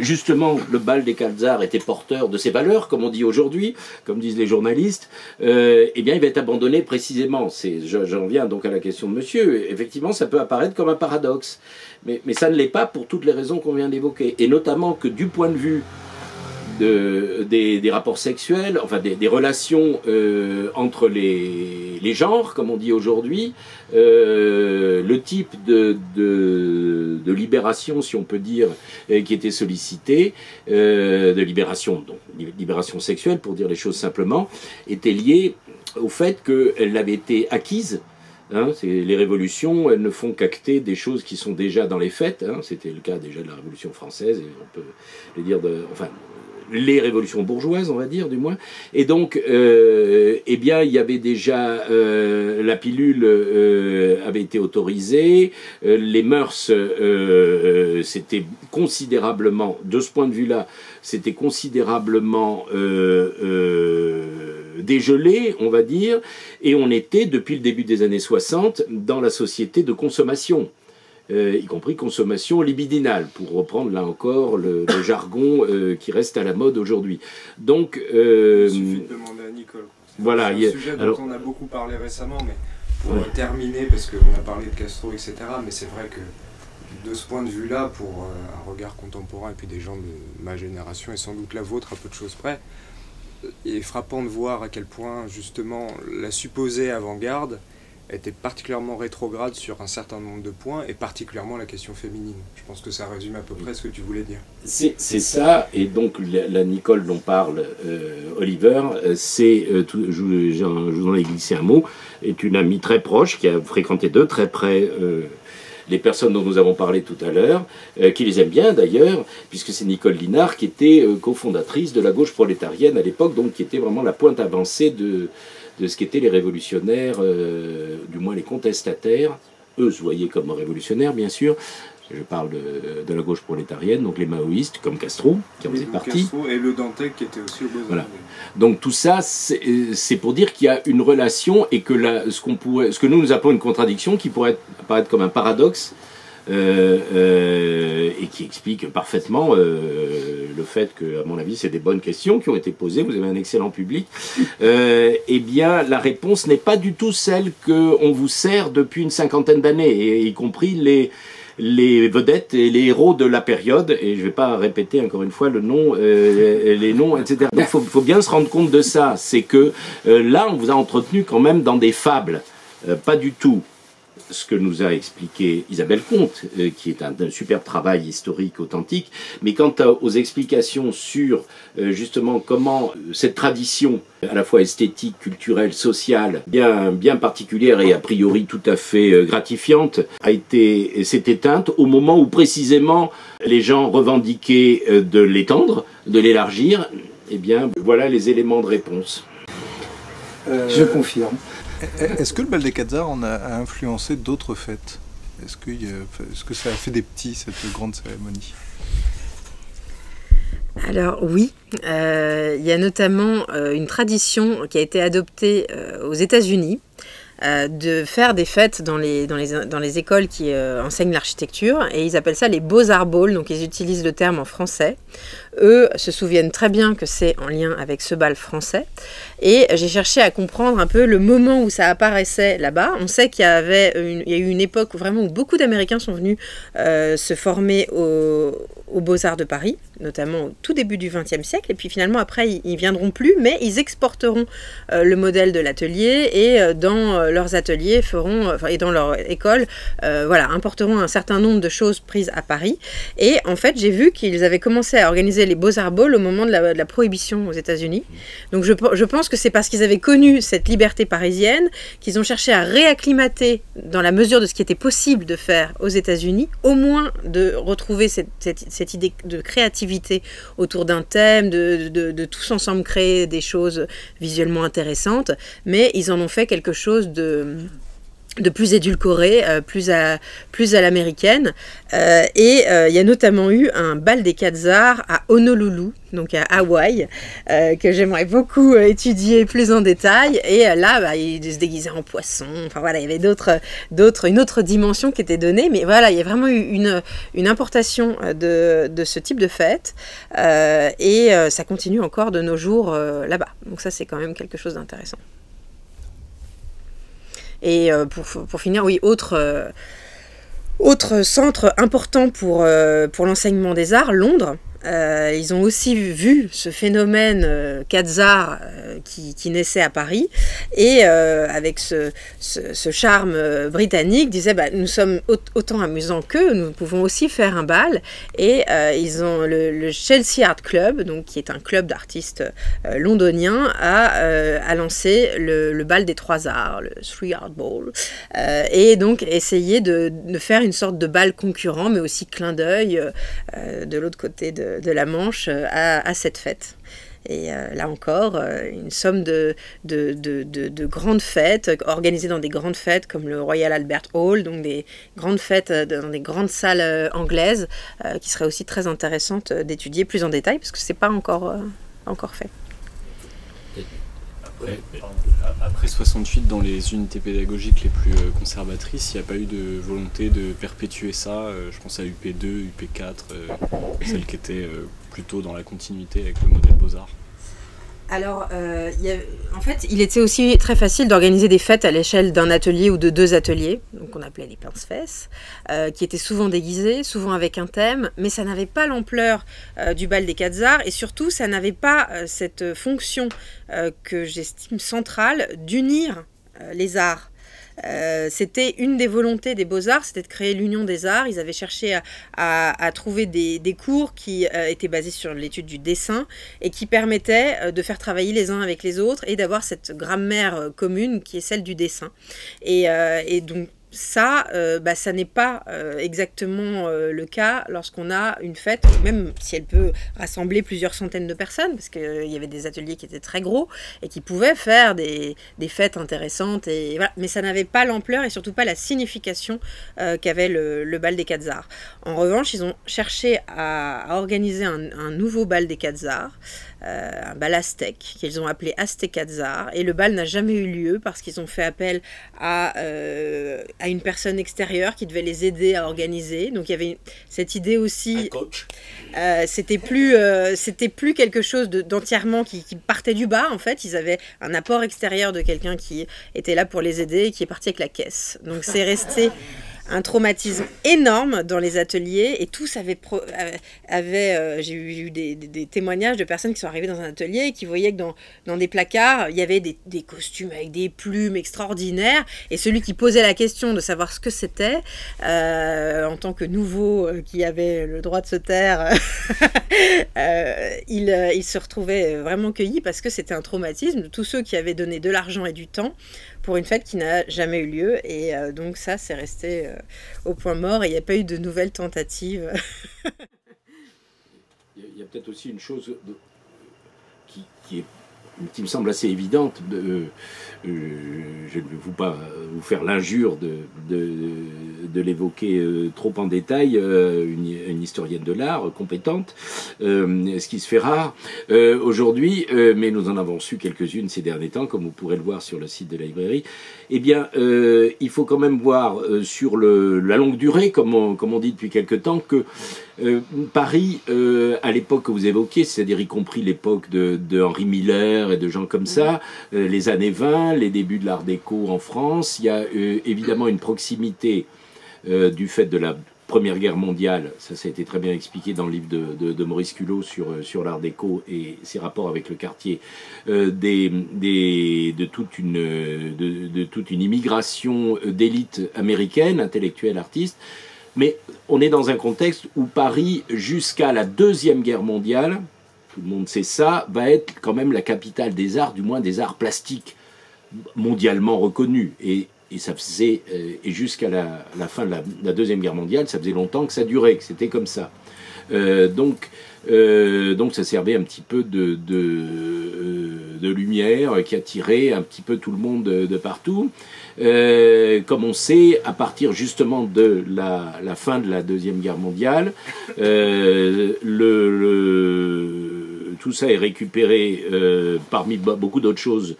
justement le bal des Quatre Arts était porteur de ces valeurs, comme on dit aujourd'hui, comme disent les journalistes, eh bien il va être abandonné précisément. J'en viens donc à la question de monsieur. Effectivement, ça peut apparaître comme un paradoxe, mais ça ne l'est pas pour toutes les raisons qu'on vient d'évoquer, et notamment que du point de vue des rapports sexuels, enfin des relations entre les genres, comme on dit aujourd'hui, le type de libération, si on peut dire, qui était sollicité, de libération sexuelle, pour dire les choses simplement, était lié au fait qu'elle avait été acquise. Hein, les révolutions, elles ne font qu'acter des choses qui sont déjà dans les faits. Hein, c'était le cas déjà de la Révolution française, et on peut le dire les révolutions bourgeoises, on va dire, du moins. Et donc, eh bien, il y avait déjà... la pilule avait été autorisée, les mœurs, c'était considérablement, de ce point de vue-là, c'était considérablement dégelé, on va dire, et on était, depuis le début des années 60, dans la société de consommation. y compris consommation libidinale, pour reprendre là encore le jargon qui reste à la mode aujourd'hui. Donc, il suffit de demander à Nicole. Voilà, c'est un sujet dont on a beaucoup parlé récemment, mais pour terminer, parce qu'on a parlé de Castro, etc., mais c'est vrai que de ce point de vue-là, pour un regard contemporain, et puis des gens de ma génération, et sans doute la vôtre à peu de choses près, il est frappant de voir à quel point, justement, la supposée avant-garde était particulièrement rétrograde sur un certain nombre de points, et particulièrement la question féminine. Je pense que ça résume à peu près ce que tu voulais dire. C'est ça, et donc la Nicole dont parle Oliver, je vous en ai glissé un mot, est une amie très proche, qui a fréquenté de très près les personnes dont nous avons parlé tout à l'heure, qui les aime bien d'ailleurs, puisque c'est Nicole Linard qui était cofondatrice de la gauche prolétarienne à l'époque, donc qui était vraiment la pointe avancée de ce qu'étaient les révolutionnaires, du moins les contestataires, eux se voyaient comme révolutionnaires bien sûr, je parle de la gauche prolétarienne, donc les maoïstes comme Castro, qui en faisait partie. Castro et le Dantec qui était aussi au Beaux-Arts. Voilà. Donc tout ça, c'est pour dire qu'il y a une relation et que ce que nous appelons une contradiction, qui pourrait apparaître comme un paradoxe, et qui explique parfaitement le fait que, à mon avis, c'est des bonnes questions qui ont été posées, vous avez un excellent public, eh bien, la réponse n'est pas du tout celle qu'on vous sert depuis une cinquantaine d'années, y compris les vedettes et les héros de la période, et je ne vais pas répéter encore une fois le nom, les noms, etc. Donc il faut bien se rendre compte de ça, c'est que là, on vous a entretenu quand même dans des fables, pas du tout ce que nous a expliqué Isabelle Comte, qui est un superbe travail historique authentique, mais quant aux explications sur justement comment cette tradition, à la fois esthétique, culturelle, sociale, bien particulière et a priori tout à fait gratifiante, s'est éteinte au moment où précisément les gens revendiquaient de l'étendre, de l'élargir. Eh bien, voilà les éléments de réponse. Je confirme. Est-ce que le bal des 4 arts a influencé d'autres fêtes? Est-ce que ça a fait des petits, cette grande cérémonie? Alors oui, il y a notamment une tradition qui a été adoptée aux États-Unis, de faire des fêtes dans les écoles qui enseignent l'architecture, et ils appellent ça les Beaux-Arts Balls, donc ils utilisent le terme en français. Eux se souviennent très bien que c'est en lien avec ce bal français, et j'ai cherché à comprendre un peu le moment où ça apparaissait là-bas. On sait qu'il y a eu une époque où beaucoup d'Américains sont venus se former aux Beaux-Arts de Paris, notamment au tout début du XXe siècle, et puis finalement après ils viendront plus, mais ils exporteront le modèle de l'atelier, et dans leurs ateliers et dans leur école, importeront un certain nombre de choses prises à Paris. Et en fait, j'ai vu qu'ils avaient commencé à organiser les Beaux-Arts Balls au moment de la prohibition aux États-Unis. Donc je pense que c'est parce qu'ils avaient connu cette liberté parisienne qu'ils ont cherché à réacclimater, dans la mesure de ce qui était possible de faire aux États-Unis, au moins de retrouver cette idée de créativité autour d'un thème, de tous ensemble créer des choses visuellement intéressantes, mais ils en ont fait quelque chose de plus édulcoré, plus à l'américaine. Et il y a notamment eu un bal des 4 arts à Honolulu, donc à Hawaï, que j'aimerais beaucoup étudier plus en détail. Et là, ils se déguisaient en poisson. Enfin voilà, il y avait une autre dimension qui était donnée. Mais voilà, il y a vraiment eu une importation de ce type de fête. Et ça continue encore de nos jours là-bas. Donc ça, c'est quand même quelque chose d'intéressant. Et pour finir, oui, autre centre important pour l'enseignement des arts, Londres. Ils ont aussi vu ce phénomène Quat'z-Arts qui naissait à Paris, et avec ce charme britannique, disaient nous sommes autant amusants qu'eux, nous pouvons aussi faire un bal. Et ils ont le Chelsea Art Club, donc qui est un club d'artistes londoniens, a lancé le bal des 3 arts, le 3 Art Ball, et donc essayé de faire une sorte de bal concurrent, mais aussi clin d'œil de l'autre côté de la Manche à cette fête. Et là encore, une somme de grandes fêtes organisées dans des grandes fêtes comme le Royal Albert Hall, donc des grandes fêtes dans des grandes salles anglaises, qui seraient aussi très intéressantes d'étudier plus en détail, parce que c'est pas encore fait. Après 68, dans les unités pédagogiques les plus conservatrices, il n'y a pas eu de volonté de perpétuer ça. Je pense à UP2, UP4, celle qui était plutôt dans la continuité avec le modèle Beaux-Arts. Alors, en fait, il était aussi très facile d'organiser des fêtes à l'échelle d'un atelier ou de 2 ateliers, donc on appelait les pince-fesses, qui étaient souvent déguisés, souvent avec un thème, mais ça n'avait pas l'ampleur du bal des 4 arts, et surtout, ça n'avait pas cette fonction que j'estime centrale d'unir les arts. C'était une des volontés des Beaux-Arts, c'était de créer l'union des arts. Ils avaient cherché à trouver des cours qui étaient basés sur l'étude du dessin et qui permettaient de faire travailler les uns avec les autres et d'avoir cette grammaire commune qui est celle du dessin. Et donc ça, ça n'est pas exactement le cas lorsqu'on a une fête, même si elle peut rassembler plusieurs centaines de personnes, parce qu'il y avait des ateliers qui étaient très gros et qui pouvaient faire des fêtes intéressantes, et voilà. Mais ça n'avait pas l'ampleur et surtout pas la signification qu'avait le bal des 4 arts. En revanche, ils ont cherché à organiser un nouveau bal des 4 arts, un bal aztèque qu'ils ont appelé Aztecazar, et le bal n'a jamais eu lieu parce qu'ils ont fait appel à une personne extérieure qui devait les aider à organiser. Donc il y avait cette idée aussi. Un coach. C'était plus quelque chose d'entièrement qui partait du bas. En fait, ils avaient un apport extérieur de quelqu'un qui était là pour les aider et qui est parti avec la caisse. Donc c'est resté un traumatisme énorme dans les ateliers, et tous j'ai eu des témoignages de personnes qui sont arrivées dans un atelier et qui voyaient que dans des placards, il y avait des costumes avec des plumes extraordinaires, et celui qui posait la question de savoir ce que c'était, en tant que nouveau qui avait le droit de se taire, il se retrouvait vraiment cueilli parce que c'était un traumatisme de tous ceux qui avaient donné de l'argent et du temps pour une fête qui n'a jamais eu lieu, et donc ça, c'est resté au point mort, et il n'y a pas eu de nouvelles tentatives. Il y a peut-être aussi une chose qui me semble assez évidente. Je ne vais pas vous faire l'injure de l'évoquer trop en détail, une historienne de l'art compétente, ce qui se fait rare aujourd'hui, mais nous en avons su quelques-unes ces derniers temps, comme vous pourrez le voir sur le site de la librairie. Eh bien, il faut quand même voir sur la longue durée, comme on dit depuis quelque temps, que Paris, à l'époque que vous évoquez, c'est-à-dire y compris l'époque de Henri Miller et de gens comme ça, les années 20, les débuts de l'art déco en France, il y a évidemment une proximité du fait de la Première Guerre mondiale, ça a été très bien expliqué dans le livre de Maurice Culot sur l'art déco et ses rapports avec le quartier, de toute une immigration d'élite américaine, intellectuelle, artiste. Mais on est dans un contexte où Paris, jusqu'à la Deuxième Guerre mondiale, tout le monde sait ça, va être quand même la capitale des arts, du moins des arts plastiques, mondialement reconnus. Et ça faisait, et jusqu'à la fin de la Deuxième Guerre mondiale, ça faisait longtemps que ça durait, que c'était comme ça. Donc ça servait un petit peu de lumière qui attirait un petit peu tout le monde de partout. Comme on sait, à partir justement de la fin de la Deuxième Guerre mondiale, tout ça est récupéré parmi beaucoup d'autres choses.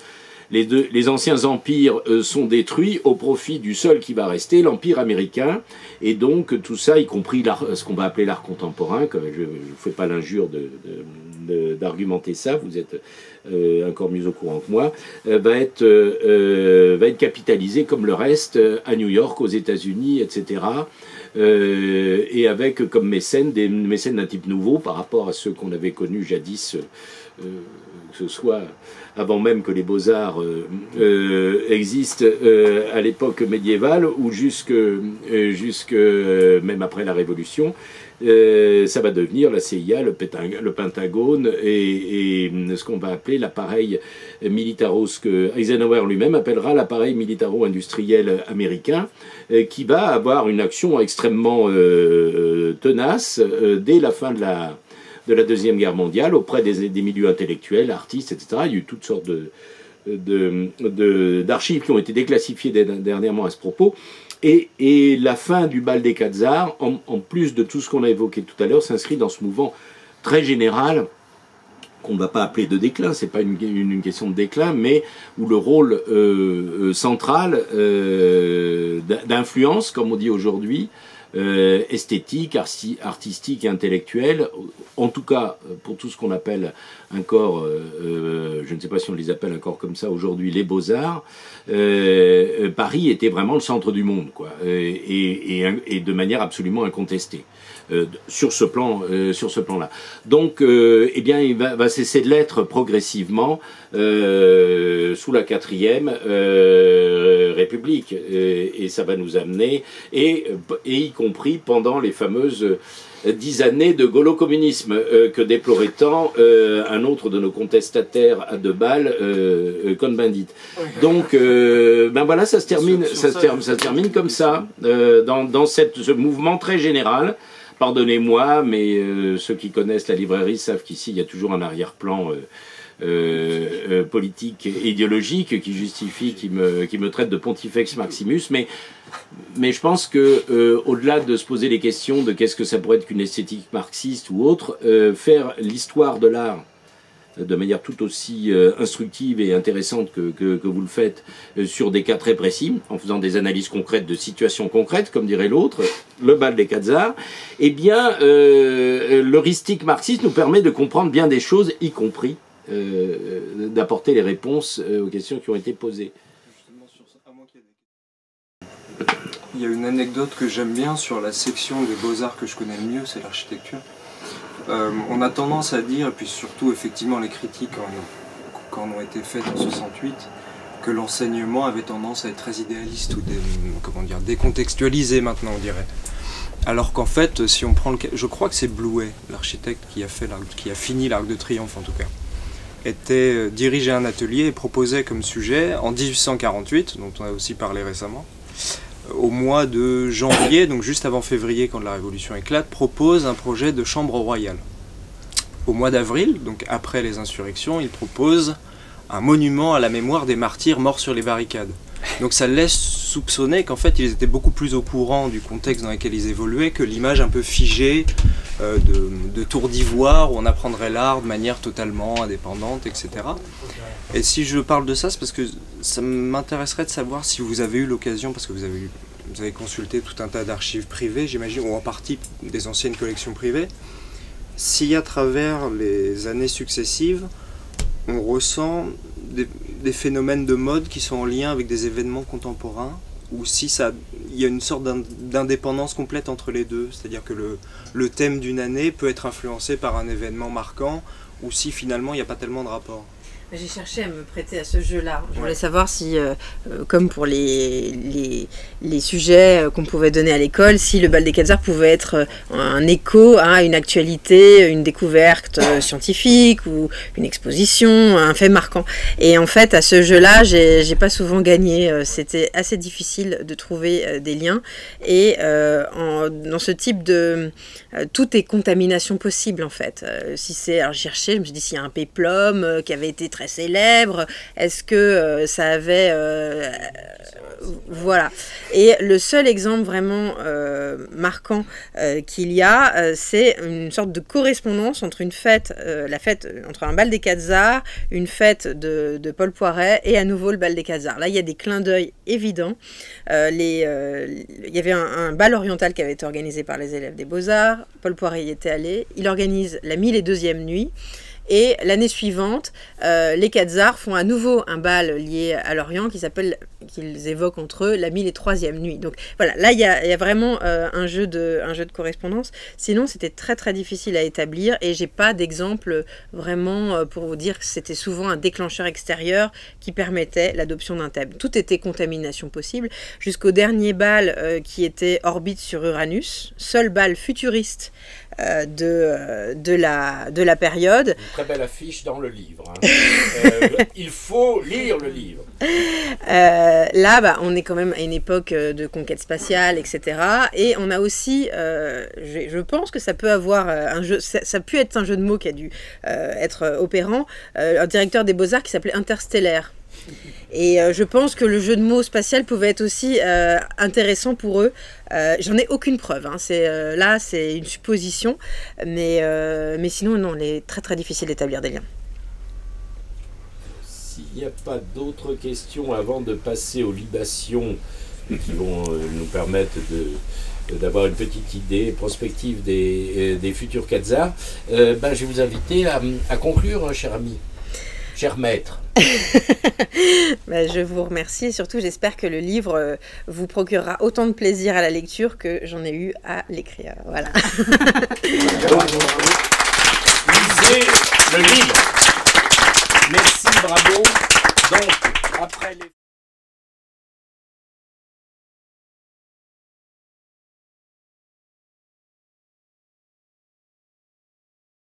Les anciens empires sont détruits au profit du seul qui va rester, l'empire américain. Et donc tout ça, y compris ce qu'on va appeler l'art contemporain, comme je ne vous fais pas l'injure d'argumenter ça, vous êtes encore mieux au courant que moi, va être capitalisé comme le reste à New York, aux États-Unis, etc. Et avec comme mécènes des mécènes d'un type nouveau par rapport à ceux qu'on avait connus jadis, que ce soit avant même que les Beaux-Arts existent à l'époque médiévale ou jusque même après la Révolution. Ça va devenir la CIA, le Pentagone et ce qu'on va appeler l'appareil ce que Eisenhower lui-même appellera l'appareil militaro-industriel américain, qui va avoir une action extrêmement tenace dès la fin de la Deuxième Guerre mondiale auprès des milieux intellectuels, artistes, etc. Il y a eu toutes sortes d'archives qui ont été déclassifiées dernièrement à ce propos. Et la fin du bal des 4 arts, en plus de tout ce qu'on a évoqué tout à l'heure, s'inscrit dans ce mouvement très général qu'on ne va pas appeler de déclin, c'est pas une question de déclin, mais où le rôle central d'influence, comme on dit aujourd'hui, esthétique, artistique et intellectuelle, en tout cas pour tout ce qu'on appelle un corps, je ne sais pas si on les appelle un corps comme ça aujourd'hui, les Beaux-Arts, Paris était vraiment le centre du monde, quoi, et de manière absolument incontestée. Sur ce plan-là. Donc, eh bien, il va cesser de l'être progressivement sous la 4e République, et ça va nous amener, et y compris pendant les fameuses 10 années de gaulo-communisme que déplorait tant un autre de nos contestataires à 2 balles, Cohn-Bendit. Donc, ben voilà, ça se termine comme ça, dans ce mouvement très général. Pardonnez-moi, mais ceux qui connaissent la librairie savent qu'ici, il y a toujours un arrière-plan politique et idéologique qui justifie, qui me traite de pontifex maximus, mais je pense que au-delà de se poser les questions de qu'est-ce que ça pourrait être qu'une esthétique marxiste ou autre, faire l'histoire de l'art de manière tout aussi instructive et intéressante que vous le faites sur des cas très précis, en faisant des analyses concrètes de situations concrètes, comme dirait l'autre, le bal des 4 arts, eh bien, l'heuristique marxiste nous permet de comprendre bien des choses, y compris d'apporter les réponses aux questions qui ont été posées. Il y a une anecdote que j'aime bien sur la section des Beaux-Arts que je connais le mieux, c'est l'architecture. On a tendance à dire, et puis surtout effectivement les critiques quand ont été faites en 68, que l'enseignement avait tendance à être très idéaliste ou décontextualisé maintenant, on dirait. Alors qu'en fait, si on prend je crois que c'est Blouet, l'architecte qui a fini l'Arc de Triomphe en tout cas, dirigeait un atelier et proposait comme sujet, en 1848, dont on a aussi parlé récemment, au mois de janvier, donc juste avant février quand la Révolution éclate, propose un projet de chambre royale. Au mois d'avril, donc après les insurrections, il propose un monument à la mémoire des martyrs morts sur les barricades. Donc ça laisse soupçonner qu'en fait ils étaient beaucoup plus au courant du contexte dans lequel ils évoluaient que l'image un peu figée de tour d'ivoire où on apprendrait l'art de manière totalement indépendante, etc. Et si je parle de ça, c'est parce que ça m'intéresserait de savoir si vous avez eu l'occasion, parce que vous avez consulté tout un tas d'archives privées, j'imagine, ou en partie des anciennes collections privées, si à travers les années successives, on ressent des phénomènes de mode qui sont en lien avec des événements contemporains, ou si il y a une sorte d'indépendance complète entre les deux, c'est-à-dire que le thème d'une année peut être influencé par un événement marquant, ou si finalement il n'y a pas tellement de rapport. J'ai cherché à me prêter à ce jeu-là. Je voulais savoir si, comme pour les sujets qu'on pouvait donner à l'école, si le bal des 4 arts pouvait être un écho à une actualité, une découverte scientifique ou une exposition, un fait marquant. Et en fait, à ce jeu-là, j'ai pas souvent gagné. C'était assez difficile de trouver des liens. Et dans ce type de... tout est contamination possible, en fait. Alors j'ai cherché, je me suis dit, s'il y a un péplum qui avait été très célèbre, est-ce que ça avait... voilà. Et le seul exemple vraiment marquant qu'il y a, c'est une sorte de correspondance entre une fête, entre un bal des 4 arts, une fête de Paul Poiret et à nouveau le bal des 4 arts. Là, il y a des clins d'œil évidents. Il y avait un bal oriental qui avait été organisé par les élèves des Beaux-Arts. Paul Poiret y était allé. Il organise la 1002e nuit. Et l'année suivante, les 4 arts font à nouveau un bal lié à l'Orient qu'ils évoquent entre eux la 1003e nuit. Donc voilà, là il y a vraiment un jeu de correspondance. Sinon, c'était très très difficile à établir et j'ai pas d'exemple vraiment pour vous dire que c'était souvent un déclencheur extérieur qui permettait l'adoption d'un thème. Tout était contamination possible jusqu'au dernier bal qui était Orbite sur Uranus, seul bal futuriste de la période. Une très belle affiche dans le livre. Hein. Il faut lire le livre. Là, on est quand même à une époque de conquête spatiale, etc. Et on a aussi, je pense que ça peut avoir un jeu, ça a pu être un jeu de mots qui a dû être opérant, un directeur des Beaux-Arts qui s'appelait Interstellaire. Et je pense que le jeu de mots spatial pouvait être aussi intéressant pour eux. J'en ai aucune preuve, hein. Là c'est une supposition, mais sinon non, il est très très difficile d'établir des liens. S'il n'y a pas d'autres questions avant de passer aux libations qui vont nous permettre d'avoir une petite idée prospective des futurs Quetzals, je vais vous inviter à conclure, cher ami, cher maître. Je vous remercie et surtout j'espère que le livre vous procurera autant de plaisir à la lecture que j'en ai eu à l'écrire. Voilà. Lisez le livre. Merci, bravo.